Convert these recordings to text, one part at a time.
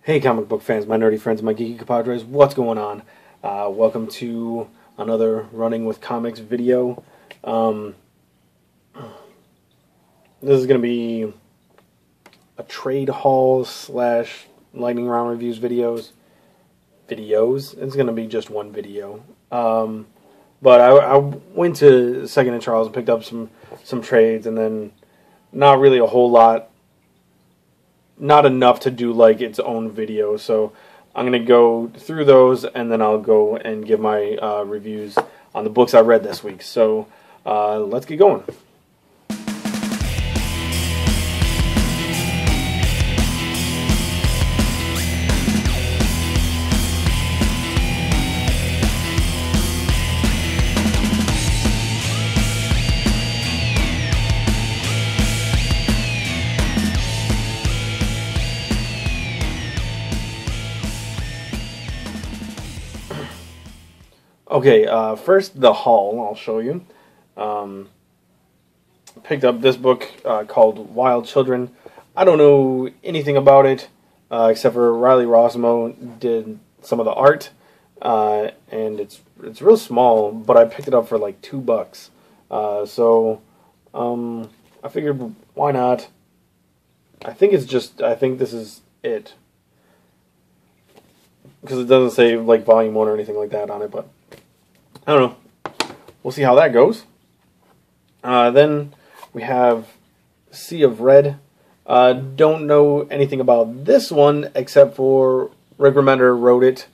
Hey comic book fans, my nerdy friends, my geeky compadres, what's going on? Welcome to another Running with Comics video. This is going to be a trade haul slash lightning round reviews videos. It's going to be just one video. But I went to Second and Charles and picked up some trades, and then not really a whole lot. Not enough to do like its own video, so I'm going to go through those and then I'll go and give my reviews on the books I read this week. So let's get going. Okay, first the haul I'll show you. Picked up this book called Wild Children. I don't know anything about it except for Riley Rossmo did some of the art, and it's real small, but I picked it up for like $2. So I figured why not. I think this is it, because it doesn't say like volume 1 or anything like that on it, but I don't know. We'll see how that goes. Then we have Sea of Red. Don't know anything about this one except for Rick Remender wrote it.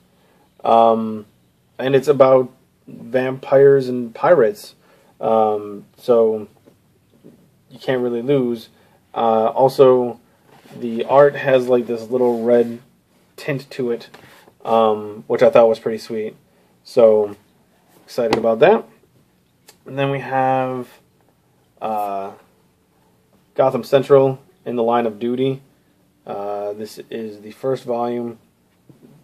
And it's about vampires and pirates. So you can't really lose. Also, the art has like this little red tint to it, which I thought was pretty sweet. So excited about that. And then we have Gotham Central in the Line of Duty. This is the first volume.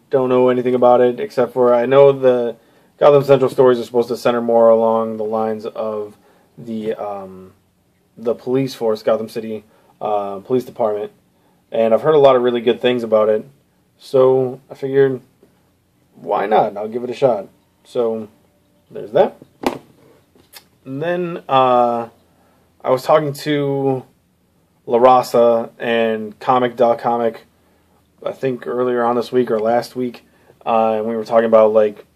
Don't know anything about it except for I know the Gotham Central stories are supposed to center more along the lines of the police force, Gotham City Police Department, and I've heard a lot of really good things about it. So I figured, why not? I'll give it a shot. So there's that. And then I was talking to La Raza and Comic, I think earlier on this week or last week, and we were talking about like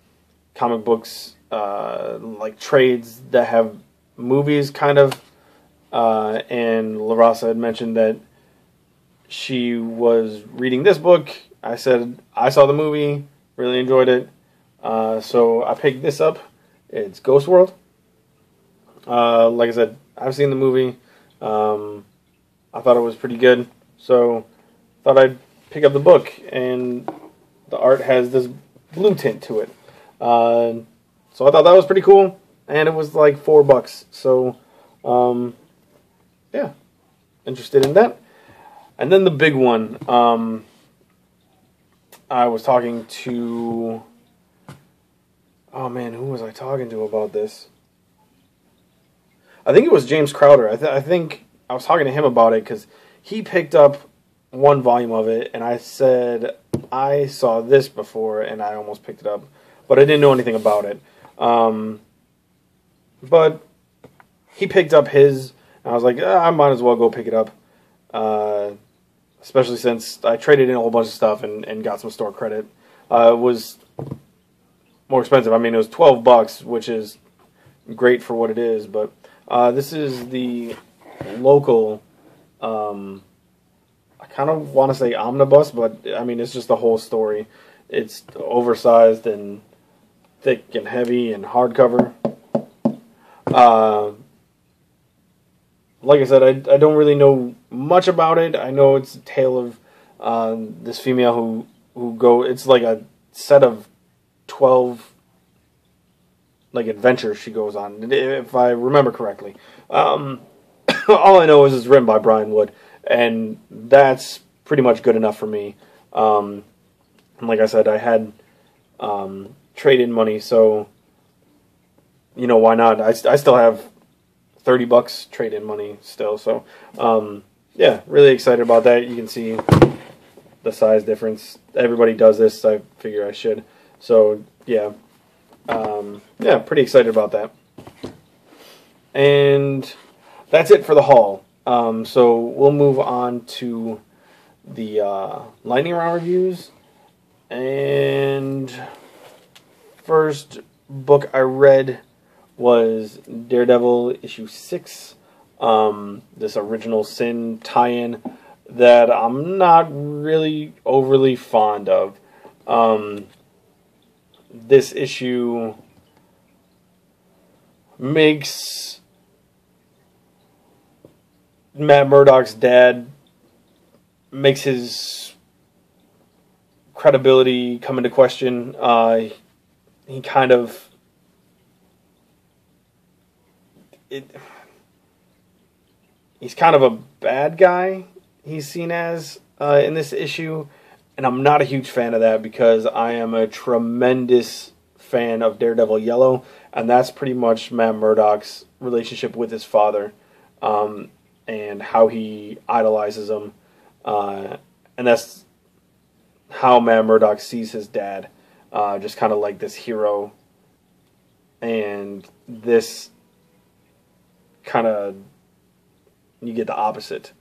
comic books, like trades that have movies kind of, and La Raza had mentioned that she was reading this book. I said I saw the movie, really enjoyed it, so I picked this up. It's Ghost World. Like I said, I've seen the movie. I thought it was pretty good, so thought I'd pick up the book. And the art has this blue tint to it, so I thought that was pretty cool. And it was like $4, so yeah, interested in that. And then the big one. I was talking to. Oh man, who was I talking to about this? I think it was James Crowder. I think I was talking to him about it because he picked up one volume of it, and I said I saw this before, and I almost picked it up, but I didn't know anything about it. But he picked up his, and I was like, I might as well go pick it up, especially since I traded in a whole bunch of stuff and got some store credit. It was more expensive. I mean, it was $12, which is great for what it is, but this is the local, I kind of want to say omnibus, but I mean, it's just the whole story. It's oversized and thick and heavy and hardcover. Like I said, I don't really know much about it. I know it's a tale of this female who it's like a set of 12 like adventures she goes on, if I remember correctly. All I know is it's written by Brian Wood, and that's pretty much good enough for me. And like I said, I had trade-in money, so you know, why not? I still have $30 trade-in money still, so yeah, really excited about that. You can see the size difference. Everybody does this. I figure I should. So yeah, yeah, pretty excited about that. And that's it for the haul. So we'll move on to the lightning round reviews. And first book I read was Daredevil issue 6. This Original Sin tie-in that I'm not really overly fond of. This issue makes Matt Murdock's dad, makes his credibility come into question. He kind of... he's kind of a bad guy, he's seen as, in this issue. And I'm not a huge fan of that because I am a tremendous fan of Daredevil Yellow. And that's pretty much Matt Murdock's relationship with his father. And how he idolizes him. And that's how Matt Murdock sees his dad. Just kind of like this hero. And this kind of... you get the opposite.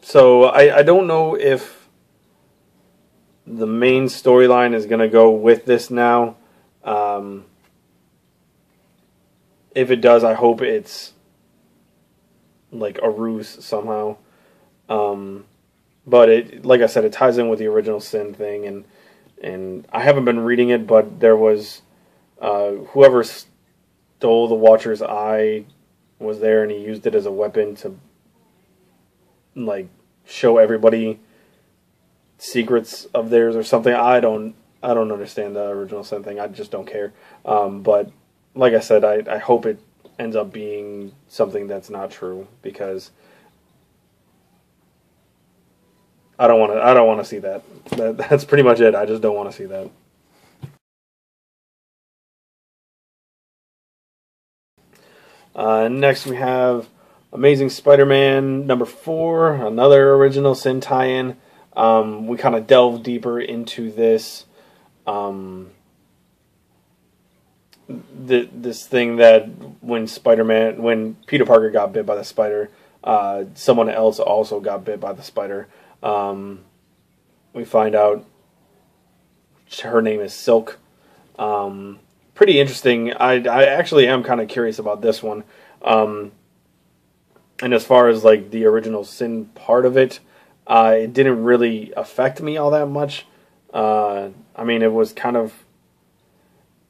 So I don't know if the main storyline is going to go with this now. If it does, I hope it's like a ruse somehow. But it, like I said, it ties in with the Original Sin thing, and I haven't been reading it, but there was whoever stole the Watcher's eye was there, and he used it as a weapon to like show everybody secrets of theirs or something. I don't understand the Original Sin thing. I just don't care. But like I said, I hope it ends up being something that's not true, because I don't want to see that. That's pretty much it. I just don't want to see that. Next we have Amazing Spider-Man number 4, another Original Sin tie-in. We kind of delve deeper into this. This thing that when Peter Parker got bit by the spider, someone else also got bit by the spider. We find out her name is Silk. Pretty interesting. I actually am kind of curious about this one. And as far as like the Original Sin part of it, it didn't really affect me all that much. I mean, it was kind of...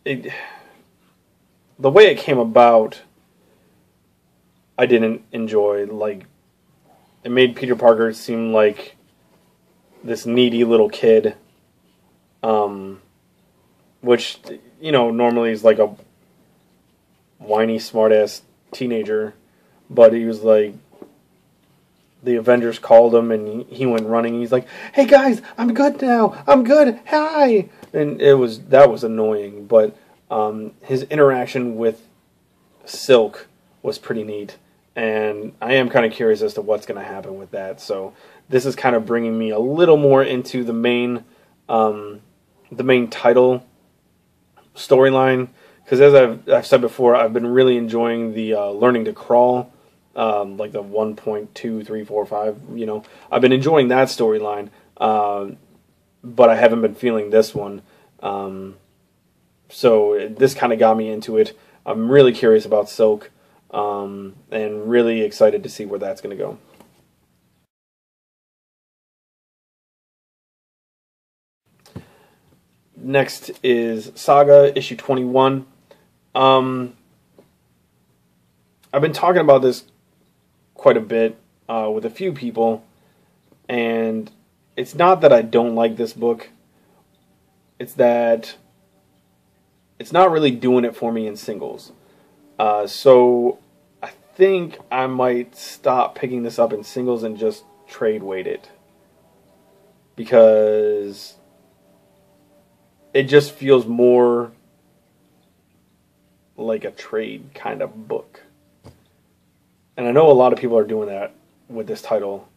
the way it came about, I didn't enjoy. Like, it made Peter Parker seem like this needy little kid, which, you know, normally is like a whiny, smart-ass teenager, but he was like, the Avengers called him, and he went running. He's like, "Hey guys, I'm good now. I'm good. Hi." And that was annoying, but his interaction with Silk was pretty neat, and I am kind of curious as to what's going to happen with that. So this is kind of bringing me a little more into the main title storyline, because as I've said before, I've been really enjoying the learning to crawl, like the 1.2, 3, 4, 5. You know, I've been enjoying that storyline, but I haven't been feeling this one. So this kind of got me into it. I'm really curious about Silk, and really excited to see where that's going to go. Next is Saga, issue 21. I've been talking about this quite a bit with a few people, and it's not that I don't like this book. It's that it's not really doing it for me in singles. So I think I might stop picking this up in singles and just trade weight it, because it just feels more like a trade kind of book. And I know a lot of people are doing that with this title.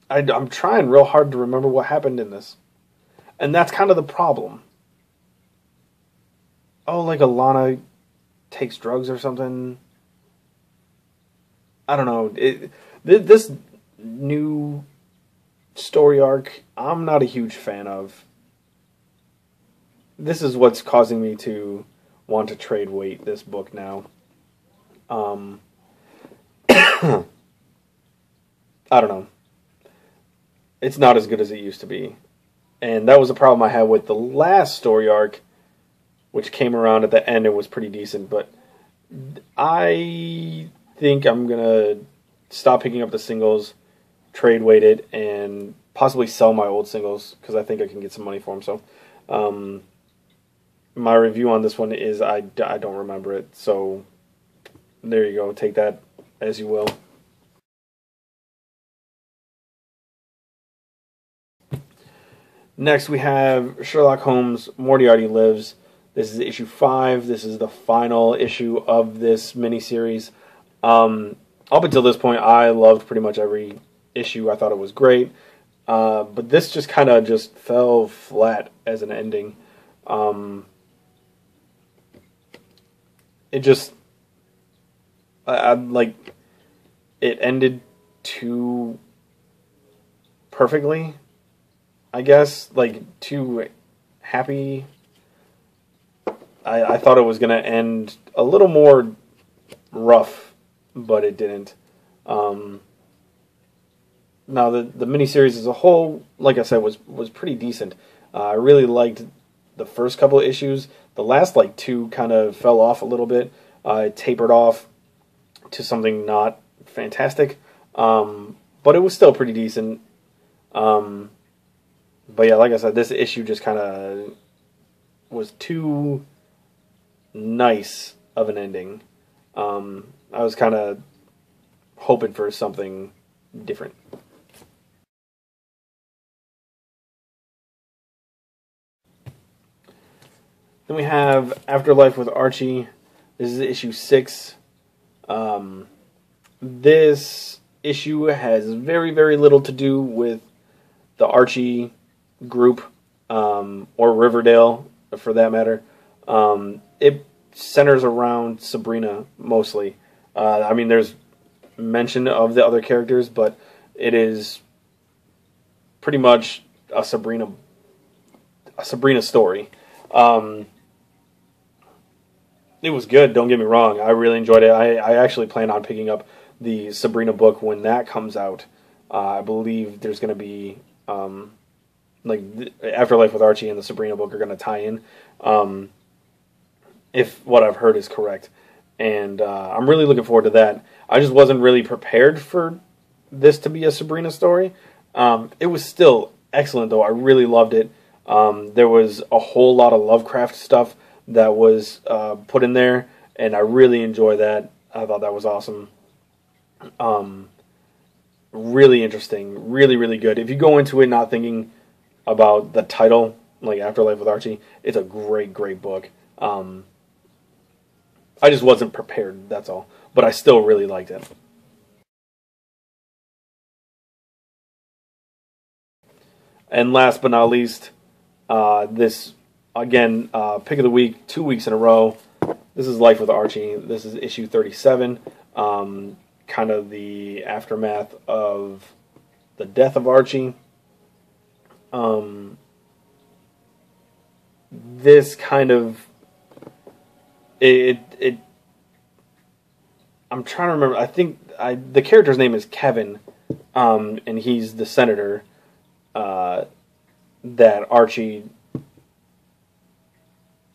I'm trying real hard to remember what happened in this. And that's kind of the problem. Oh, like Alana takes drugs or something. I don't know. This new story arc, I'm not a huge fan of. This is what's causing me to want to trade weight this book now. I don't know. It's not as good as it used to be. And that was a problem I had with the last story arc, which came around at the end and was pretty decent. But I think I'm going to stop picking up the singles, trade weight it, and possibly sell my old singles because I think I can get some money for them. So my review on this one is I don't remember it. So there you go. Take that as you will. Next, we have Sherlock Holmes, Moriarty Lives. This is issue 5. This is the final issue of this miniseries. Up until this point, I loved pretty much every issue. I thought it was great. But this just kind of just fell flat as an ending. It just... it ended too perfectly, I guess, like too happy. I thought it was going to end a little more rough, but it didn't. Now the miniseries as a whole, like I said, was pretty decent. I really liked the first couple of issues. The last like 2 kind of fell off a little bit. It tapered off to something not fantastic, but it was still pretty decent. But yeah, like I said, this issue just kind of was too nice of an ending. I was kind of hoping for something different. Then we have Afterlife with Archie. This is issue 6. This issue has very, very little to do with the Archie group, or Riverdale, for that matter. It centers around Sabrina, mostly. I mean, there's mention of the other characters, but it is pretty much a Sabrina story. It was good, don't get me wrong. I really enjoyed it. I actually plan on picking up the Sabrina book when that comes out. I believe there's going to be, Afterlife with Archie and the Sabrina book are going to tie in, if what I've heard is correct. And I'm really looking forward to that. I just wasn't really prepared for this to be a Sabrina story. It was still excellent, though. I really loved it. There was a whole lot of Lovecraft stuff that was put in there, and I really enjoyed that. I thought that was awesome. Really interesting, really, really good. If you go into it not thinking about the title, like Afterlife with Archie, it's a great, great book. I just wasn't prepared, that's all. But I still really liked it. And last but not least, this, again, pick of the week, 2 weeks in a row. This is Life with Archie. This is issue 37. Kind of the aftermath of the death of Archie. This kind of... I'm trying to remember. I think the character's name is Kevin, and he's the senator that Archie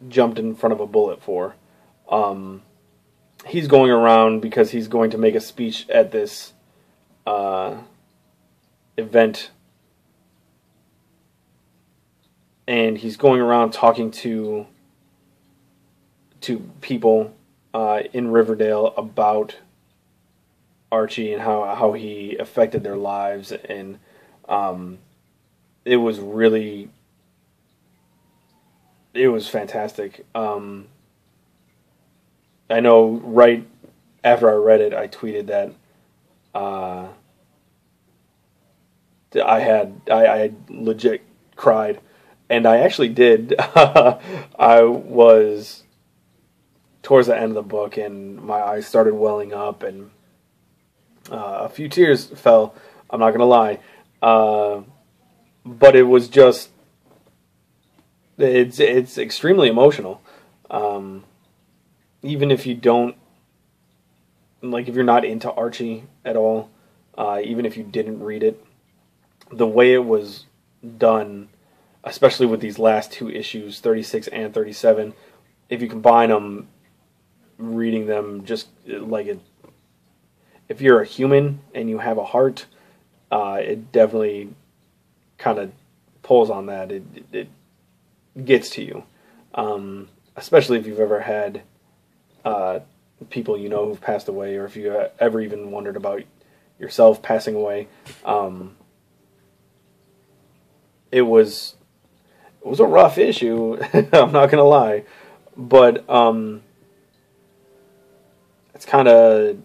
jumped in front of a bullet for. He's going around because he's going to make a speech at this event, and he's going around talking to people in Riverdale about Archie and how he affected their lives, and it was fantastic. I know right after I read it, I tweeted that I legit cried, and I actually did. I was towards the end of the book, and my eyes started welling up, and a few tears fell. I'm not gonna lie, but it was just it's extremely emotional. Even if you don't like, if you're not into Archie at all, even if you didn't read it, the way it was done, especially with these last two issues, 36 and 37, if you combine them, reading them, just like it, if you're a human and you have a heart, it definitely kind of pulls on that. It gets to you, especially if you've ever had people you know who've passed away, or if you ever even wondered about yourself passing away. It was a rough issue. I'm not gonna lie, but it's kind of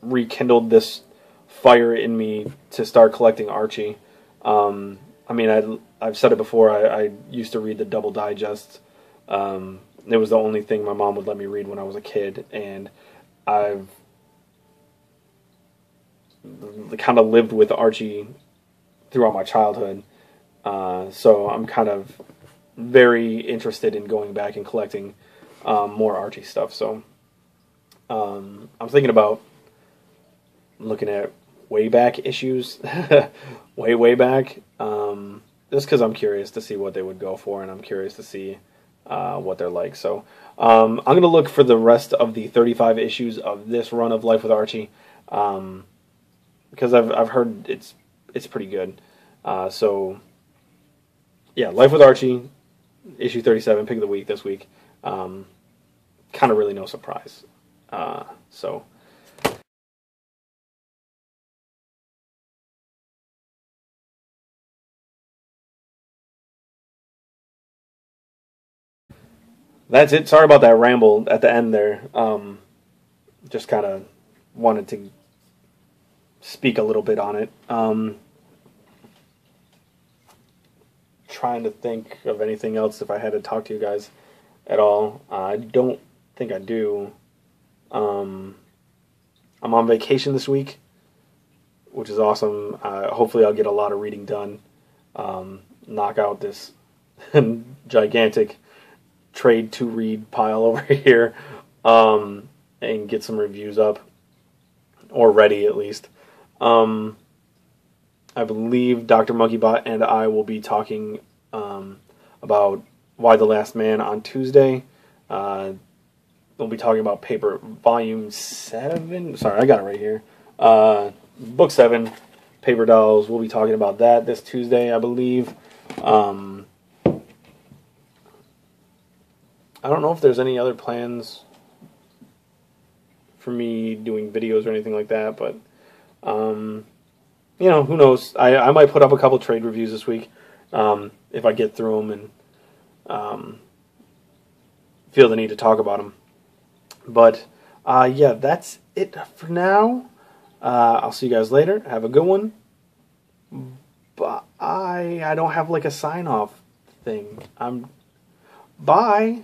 rekindled this fire in me to start collecting Archie. I mean, I've said it before. I used to read the Double Digest. It was the only thing my mom would let me read when I was a kid, and I've kind of lived with Archie throughout my childhood. So I'm kind of very interested in going back and collecting more Archie stuff. So I'm thinking about looking at way back issues, way back, just because I'm curious to see what they would go for, and I'm curious to see what they're like. So I'm going to look for the rest of the 35 issues of this run of Life with Archie, because I've heard it's pretty good. So yeah, Life with Archie, issue 37, pick of the week this week. Kind of really no surprise. So that's it. Sorry about that ramble at the end there. Just kind of wanted to speak a little bit on it. Trying to think of anything else if I had to talk to you guys at all. I don't think I do. I'm on vacation this week, which is awesome. Hopefully I'll get a lot of reading done. Knock out this gigantic trade to read pile over here, and get some reviews up, or ready at least. I believe Dr. Monkeybot and I will be talking about Why the Last Man on Tuesday. We'll be talking about paper volume 7. Sorry, I got it right here. Book 7, Paper Dolls. We'll be talking about that this Tuesday, I believe. I don't know if there's any other plans for me doing videos or anything like that, but you know, who knows? I might put up a couple trade reviews this week, if I get through them and feel the need to talk about them. But yeah, that's it for now. I'll see you guys later. Have a good one. But I don't have like a sign off thing. Bye.